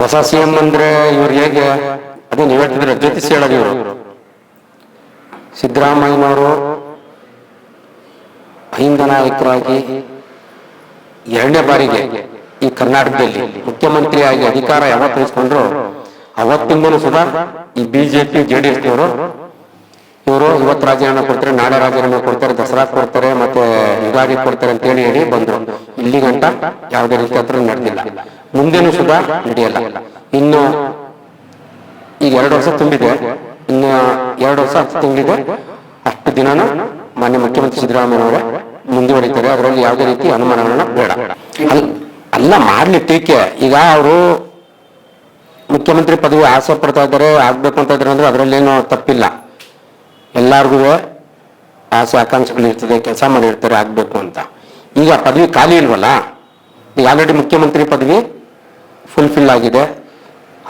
ಹೊಸ ಸಿಎಂ ಅಂದ್ರೆ ಇವ್ರು ಹೇಗೆ ಅದು ನೀವು ಹೇಳ್ತಿದ್ರೆ ಜ್ಯೋತಿಷ್ ಹೇಳೋದು ಇವರು ಸಿದ್ದರಾಮಯ್ಯನವರು ಅಹಿಂದ ನಾಯಕರಾಗಿ ಎರಡನೇ ಬಾರಿಗೆ ಈ ಕರ್ನಾಟಕದಲ್ಲಿ ಮುಖ್ಯಮಂತ್ರಿಯಾಗಿ ಅಧಿಕಾರ ಯಾವತ್ತು ವಹಿಸ್ಕೊಂಡ್ರು ಅವತ್ತಿಂದಲೂ ಸುಧಾ ಈ ಬಿಜೆಪಿ ಜೆಡಿಎಸ್ನವರು ಇವರು ಇವತ್ತು ರಾಜೀನಾಮೆ ಕೊಡ್ತಾರೆ, ನಾಳೆ ರಾಜೀನಾಮೆ ಕೊಡ್ತಾರೆ, ದಸರಾ ಕೊಡ್ತಾರೆ, ಮತ್ತೆ ಯುಗಾದಿ ಕೊಡ್ತಾರೆ ಅಂತ ಹೇಳಿ ಬಂದ್ರು. ಇಲ್ಲಿ ಗಂಟ ಯಾವುದೇ ರೀತಿ ಹತ್ರ ನಡೆದಿಲ್ಲ, ಮುಂದೇನು ಸುಧಾ ನಡೆಯಲ್ಲ. ಇನ್ನು ಈಗ 2 ವರ್ಷ ತುಂಬಿದೆ, ಇನ್ನು 2 ವರ್ಷ 10 ತಿಂಗಳಿದೆ, ಅಷ್ಟು ದಿನನೂ ಮಾನ್ಯ ಮುಖ್ಯಮಂತ್ರಿ ಸಿದ್ದರಾಮಯ್ಯನವರೇ ಮುಂದುವರಿತಾರೆ. ಅದರಲ್ಲಿ ಯಾವುದೇ ರೀತಿ ಅನುಮಾನಗಳನ್ನ ಬೇಡ. ಅಲ್ಲ ಮಾಡ್ಲಿ ಟೀಕೆ. ಈಗ ಅವರು ಮುಖ್ಯಮಂತ್ರಿ ಪದವಿ ಆಸೆ ಪಡ್ತಾ ಇದ್ದಾರೆ, ಆಗ್ಬೇಕು ಅಂತ ಇದ್ದಾರೆ ಅಂದ್ರೆ ಅದರಲ್ಲೇನು ತಪ್ಪಿಲ್ಲ. ಎಲ್ಲಾರ್ಗು ಆಸೆ ಆಕಾಂಕ್ಷೆಗಳು ಇರ್ತದೆ, ಕೆಲಸ ಮಾಡಿರ್ತಾರೆ ಆಗ್ಬೇಕು ಅಂತ. ಈಗ ಪದವಿ ಖಾಲಿ ಇಲ್ವಲ್ಲ, ಈಗ ಆಲ್ರೆಡಿ ಮುಖ್ಯಮಂತ್ರಿ ಪದವಿ ಫುಲ್ಫಿಲ್ ಆಗಿದೆ,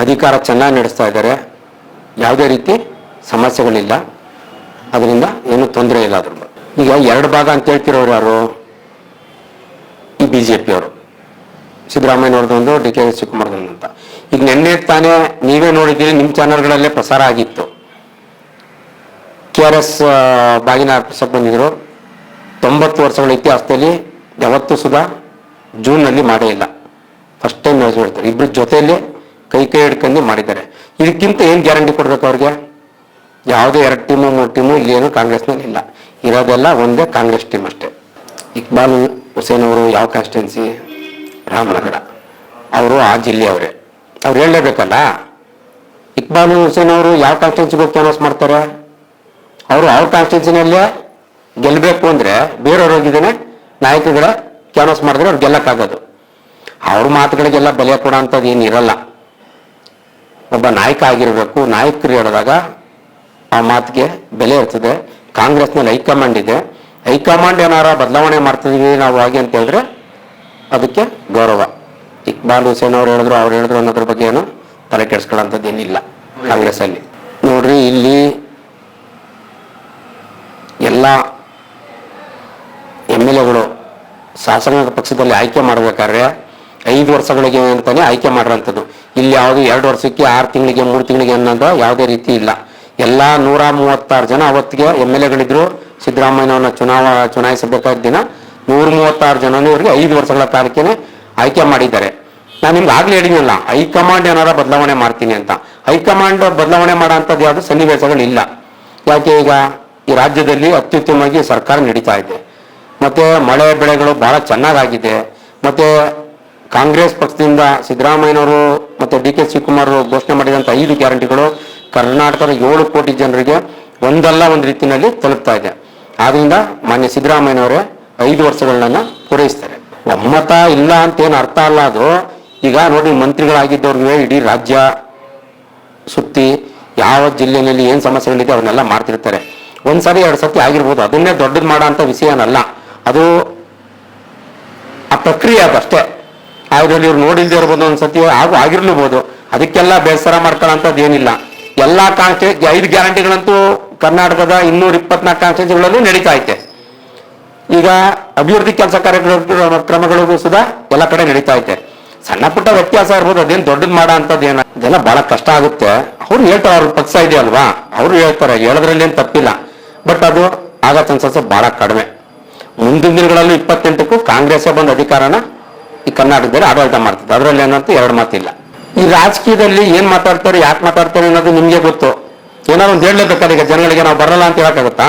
ಅಧಿಕಾರ ಚೆನ್ನಾಗಿ ನಡೆಸ್ತಾ ಇದ್ದಾರೆ, ಯಾವುದೇ ರೀತಿ ಸಮಸ್ಯೆಗಳಿಲ್ಲ, ಅದರಿಂದ ಏನು ತೊಂದರೆ ಇಲ್ಲ. ಅದ್ರ ಈಗ 2 ಭಾಗ ಅಂತ ಹೇಳ್ತಿರೋರು ಯಾರು? ಈ ಬಿಜೆಪಿ ಅವರು, ಸಿದ್ದರಾಮಯ್ಯನವ್ರದ್ದೊಂದು, ಡಿ ಕೆ ಶಿವಕುಮಾರ್ದೊಂದು ಅಂತ. ಈಗ ನಿನ್ನೆ ತಾನೇ ನೀವೇ ನೋಡಿದ್ದೀರಿ, ನಿಮ್ಮ ಚಾನಲ್ಗಳಲ್ಲೇ ಪ್ರಸಾರ ಆಗಿತ್ತು. KRS ಬಾಗಿನ ಅರ್ಪಿಸಕ್ಕೆ ಬಂದಿದ್ರು. 90 ವರ್ಷಗಳ ಇತಿಹಾಸದಲ್ಲಿ ಯಾವತ್ತೂ ಸುಧಾ ಜೂನ್ನಲ್ಲಿ ಮಾಡೇ ಇಲ್ಲ, ಫಸ್ಟ್ ಟೈಮ್ ಹೇಳ್ತಾರೆ. ಇಬ್ಬರು ಜೊತೆಯಲ್ಲಿ ಕೈ ಹಿಡ್ಕೊಂಡು ಮಾಡಿದ್ದಾರೆ. ಇದಕ್ಕಿಂತ ಏನು ಗ್ಯಾರಂಟಿ ಕೊಡ್ಬೇಕು ಅವ್ರಿಗೆ? ಯಾವುದೇ 2 ಟೀಮು 3 ಟೀಮು ಇಲ್ಲಿ ಏನು ಕಾಂಗ್ರೆಸ್ನಲ್ಲಿ ಇಲ್ಲ, ಇರೋದೆಲ್ಲ ಒಂದೇ ಕಾಂಗ್ರೆಸ್ ಟೀಮ್ ಅಷ್ಟೇ. ಇಕ್ಬಾಲ್ ಹುಸೇನ್ ಅವರು ಯಾವ ಕಾನ್ಸ್ಟಿಟ್ಯೂನ್ಸಿ? ರಾಮನಗರ. ಅವರು ಆ ಜಿಲ್ಲೆಯವರೇ, ಅವ್ರು ಹೇಳಲೇಬೇಕಲ್ಲ. ಇಕ್ಬಾಲ್ ಹುಸೇನ್ ಅವರು ಯಾವ ಕಾನ್ಸ್ಟಿಟ್ಯೂನ್ಸಿಗೆ ಹೋಗಿ ಕ್ಯಾನ್ವಾಸ್ ಮಾಡ್ತಾರೆ? ಅವರು ಅವ್ರ ಕಾನ್ಸ್ಟಿಟ್ಯೂನ್ಸಿನಲ್ಲೇ ಗೆಲ್ಲಬೇಕು ಅಂದ್ರೆ ಬೇರೆಯವ್ರು ಹೋಗಿದ್ದೇನೆ ನಾಯಕರುಗಳ ಕ್ಯಾನ್ವಾಸ್ ಮಾಡಿದ್ರೆ ಅವ್ರು ಗೆಲ್ಲಕ್ಕಾಗೋದು. ಅವ್ರ ಮಾತುಗಳಿಗೆಲ್ಲ ಬೆಲೆ ಕೊಡೋ ಅಂಥದ್ದು ಏನಿರಲ್ಲ. ಒಬ್ಬ ನಾಯಕ ಆಗಿರಬೇಕು, ನಾಯಕರು ಹೇಳಿದಾಗ ಆ ಮಾತಿಗೆ ಬೆಲೆ ಇರ್ತದೆ. ಕಾಂಗ್ರೆಸ್ನಲ್ಲಿ ಹೈಕಮಾಂಡ್ ಇದೆ, ಹೈಕಮಾಂಡ್ ಏನಾರ ಬದಲಾವಣೆ ಮಾಡ್ತಿದೀವಿ ನಾವು ಹಾಗೆ ಅಂತ ಹೇಳಿದ್ರೆ ಅದಕ್ಕೆ ಗೌರವ. ಇಕ್ಬಾಲ್ ಹುಸೇನ್ ಅವ್ರು ಹೇಳಿದ್ರು, ಅವ್ರು ಹೇಳಿದ್ರು ಅನ್ನೋದ್ರ ಬಗ್ಗೆ ಏನು ತಲೆ ಕೆಡಿಸ್ಕೊಳ್ಳೋಂಥದ್ದು ಏನಿಲ್ಲ ಕಾಂಗ್ರೆಸ್ ಅಲ್ಲಿ. ನೋಡ್ರಿ, ಇಲ್ಲಿ ಎಲ್ಲ MLAಗಳು ಶಾಸಕಾಂಗ ಪಕ್ಷದಲ್ಲಿ ಆಯ್ಕೆ ಮಾಡಬೇಕಾದ್ರೆ 5 ವರ್ಷಗಳಿಗೆ ಅಂತಾನೆ ಆಯ್ಕೆ ಮಾಡಿರೋಂಥದ್ದು. ಇಲ್ಲಿ ಯಾವುದು 2 ವರ್ಷಕ್ಕೆ 6 ತಿಂಗಳಿಗೆ 3 ತಿಂಗಳಿಗೆ ಅನ್ನೋದು ಯಾವುದೇ ರೀತಿ ಇಲ್ಲ. ಎಲ್ಲ 136 ಜನ ಅವತ್ತಿಗೆ MLAಗಳಿದ್ರು. ಸಿದ್ದರಾಮಯ್ಯನವ್ರನ್ನ ಚುನಾಯಿಸಬೇಕಾದ ದಿನ 136 ಜನನೂ ಇವರಿಗೆ 5 ವರ್ಷಗಳ ಕಾಲಕ್ಕೆ ಆಯ್ಕೆ ಮಾಡಿದ್ದಾರೆ. ನಾನು ನಿಮ್ಗೆ ಆಗ್ಲೇ ಹೇಳಿದ್ನಲ್ಲ, ಹೈಕಮಾಂಡ್ ಏನಾರ ಬದಲಾವಣೆ ಮಾಡ್ತೀನಿ ಅಂತ. ಹೈಕಮಾಂಡ್ ಬದಲಾವಣೆ ಮಾಡೋ ಅಂಥದ್ದು ಯಾವುದು ಸನ್ನಿವೇಶಗಳಿಲ್ಲ. ಯಾಕೆ? ಈಗ ಈ ರಾಜ್ಯದಲ್ಲಿ ಅತ್ಯುತ್ತಮವಾಗಿ ಸರ್ಕಾರ ನಡೀತಾ ಇದೆ, ಮತ್ತೆ ಮಳೆ ಬೆಳೆಗಳು ಬಹಳ ಚೆನ್ನಾಗಾಗಿದೆ. ಮತ್ತೆ ಕಾಂಗ್ರೆಸ್ ಪಕ್ಷದಿಂದ ಸಿದ್ದರಾಮಯ್ಯನವರು ಮತ್ತೆ ಡಿ ಕೆ ಶಿವಕುಮಾರ್ ಘೋಷಣೆ ಮಾಡಿದಂಥ 5 ಗ್ಯಾರಂಟಿಗಳು ಕರ್ನಾಟಕದ 7 ಕೋಟಿ ಜನರಿಗೆ ಒಂದಲ್ಲ ಒಂದು ರೀತಿಯಲ್ಲಿ ತಲುಪ್ತಾ ಇದೆ. ಆದ್ರಿಂದ ಮಾನ್ಯ ಸಿದ್ದರಾಮಯ್ಯನವರೇ 5 ವರ್ಷಗಳನ್ನ ಪೂರೈಸ್ತಾರೆ. ಒಮ್ಮತ ಇಲ್ಲ ಅಂತ ಏನು ಅರ್ಥ ಅಲ್ಲ ಅದು. ಈಗ ನೋಡಿ, ಮಂತ್ರಿಗಳಾಗಿದ್ದವ್ರಿಗೆ ಇಡೀ ರಾಜ್ಯ ಸುತ್ತಿ ಯಾವ ಜಿಲ್ಲೆಯಲ್ಲಿ ಏನು ಸಮಸ್ಯೆಗಳಿದೆ ಅವನ್ನೆಲ್ಲ ಮಾಡ್ತಿರ್ತಾರೆ. 1 ಸರಿ 2 ಸತಿ ಆಗಿರ್ಬೋದು, ಅದನ್ನೇ ದೊಡ್ಡದು ಮಾಡೋ ಅಂಥ ವಿಷಯನಲ್ಲ ಅದು. ಆ ಪ್ರಕ್ರಿಯೆ ಅದಷ್ಟೇ. ಅದರಲ್ಲಿ ಇವ್ರು ನೋಡಿಲ್ದೇ ಇರ್ಬೋದು, 1 ಸತಿ ಆಗಿರ್ಲೂಬಹುದು. ಅದಕ್ಕೆಲ್ಲ ಬೇಸರ ಮಾಡ್ಕೊಳ್ಳೋಂಥದ್ದು ಏನಿಲ್ಲ. ಎಲ್ಲ 5 ಗ್ಯಾರಂಟಿಗಳಂತೂ ಕರ್ನಾಟಕದ 224 ಕಾನ್ಸ್ಟಿಟ್ಯೂನ್ಸಿಗಳಲ್ಲೂ ನಡೀತಾ ಐತೆ. ಈಗ ಅಭಿವೃದ್ಧಿ ಕೆಲಸ ಕ್ರಮಗಳಿಗೂ ಸುಧಾ ಎಲ್ಲ ಕಡೆ ನಡೀತಾ ಐತೆ. ಸಣ್ಣ ಪುಟ್ಟ ವ್ಯತ್ಯಾಸ ಇರ್ಬೋದು, ಅದೇನು ದೊಡ್ಡದು ಮಾಡೋ ಅಂಥದ್ದು ಏನ, ಇದೆಲ್ಲ ಬಹಳ ಕಷ್ಟ ಆಗುತ್ತೆ. ಅವ್ರು ಹೇಳ್ತಾರೆ, ಅವ್ರ ಪಕ್ಷ ಇದೆ ಅಲ್ವಾ, ಅವರು ಹೇಳ್ತಾರೆ, ಹೇಳೋದ್ರಲ್ಲಿ ಏನು ತಪ್ಪಿಲ್ಲ. ಬಟ್ ಅದು ಆಗ ಚಾನ್ಸಸ್ ಬಹಳ ಕಡಿಮೆ. ಮುಂದಿನ ದಿನಗಳಲ್ಲೂ 28ಕ್ಕೂ ಕಾಂಗ್ರೆಸ್ಸೇ ಬಂದು ಅಧಿಕಾರನ ಈ ಕರ್ನಾಟಕದಲ್ಲಿ ಆಡಳಿತ ಮಾಡ್ತದೆ. ಅದರಲ್ಲಿ ಏನಂತ 2 ಮಾತಿಲ್ಲ. ಈ ರಾಜಕೀಯದಲ್ಲಿ ಏನ್ ಮಾತಾಡ್ತಾರೆ, ಯಾಕೆ ಮಾತಾಡ್ತಾರೆ ಅನ್ನೋದು ನಿಮ್ಗೆ ಗೊತ್ತು. ಏನಾದ್ರು ಒಂದು ಹೇಳಲೇಬೇಕಾದ್ರೆ ಈಗ ಜನಗಳಿಗೆ ನಾವು ಬರಲ್ಲ ಅಂತ ಹೇಳಕ್ಕಾಗುತ್ತಾ?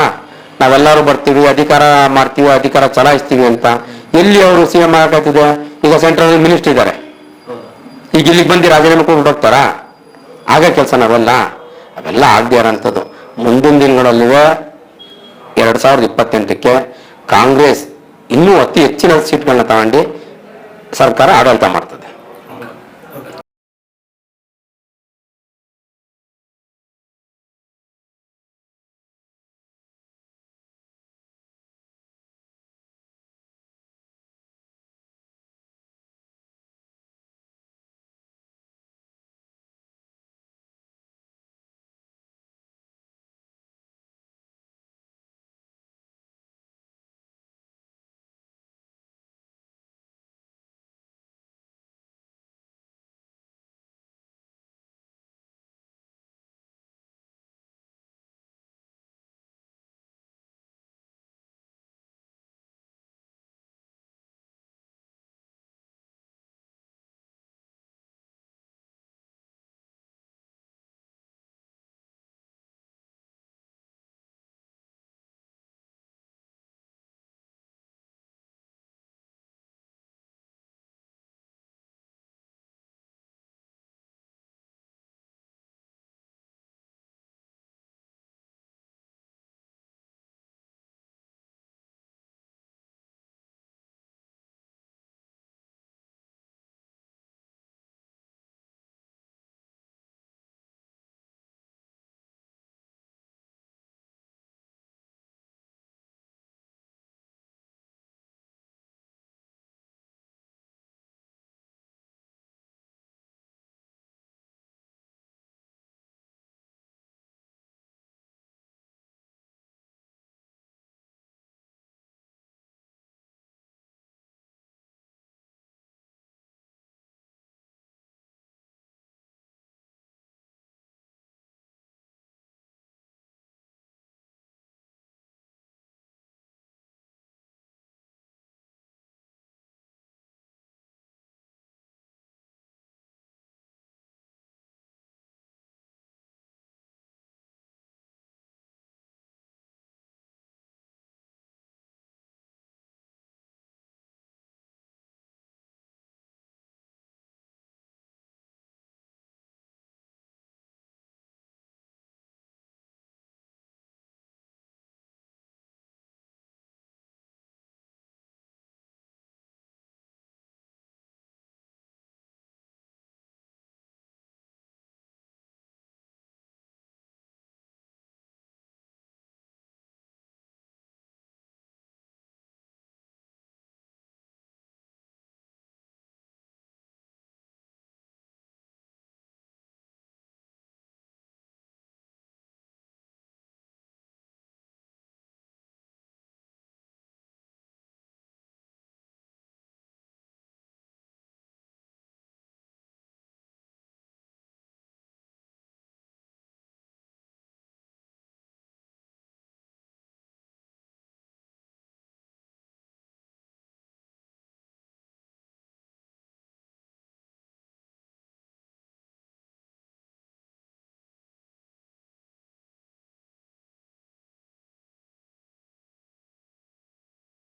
ನಾವೆಲ್ಲರೂ ಬರ್ತೀವಿ, ಅಧಿಕಾರ ಮಾಡ್ತೀವಿ, ಅಧಿಕಾರ ಚಲಾಯಿಸ್ತೀವಿ ಅಂತ. ಎಲ್ಲಿ ಅವರು CM ಆಗತ್ತಿದೆ? ಈಗ ಸೆಂಟ್ರಲ್ ಮಿನಿಸ್ಟರ್ ಇದ್ದಾರೆ, ಈಗ ಇಲ್ಲಿಗೆ ಬಂದು ರಾಜೀನಾಮೆ ಕೊಟ್ಟು ಹೋಗ್ತಾರಾ? ಆಗ ಕೆಲಸ ನಾವೆಲ್ಲ ಅವೆಲ್ಲ ಆಗದೆ ಇರೋಂಥದ್ದು. ಮುಂದಿನ ದಿನಗಳಲ್ಲಿವೆ 2028ಕ್ಕೆ ಕಾಂಗ್ರೆಸ್ ಇನ್ನೂ ಅತಿ ಹೆಚ್ಚಿನ ಸೀಟ್ಗಳನ್ನ ತಗೊಂಡು ಸರ್ಕಾರ ಆಡಳಿತ ಮಾಡ್ತದೆ.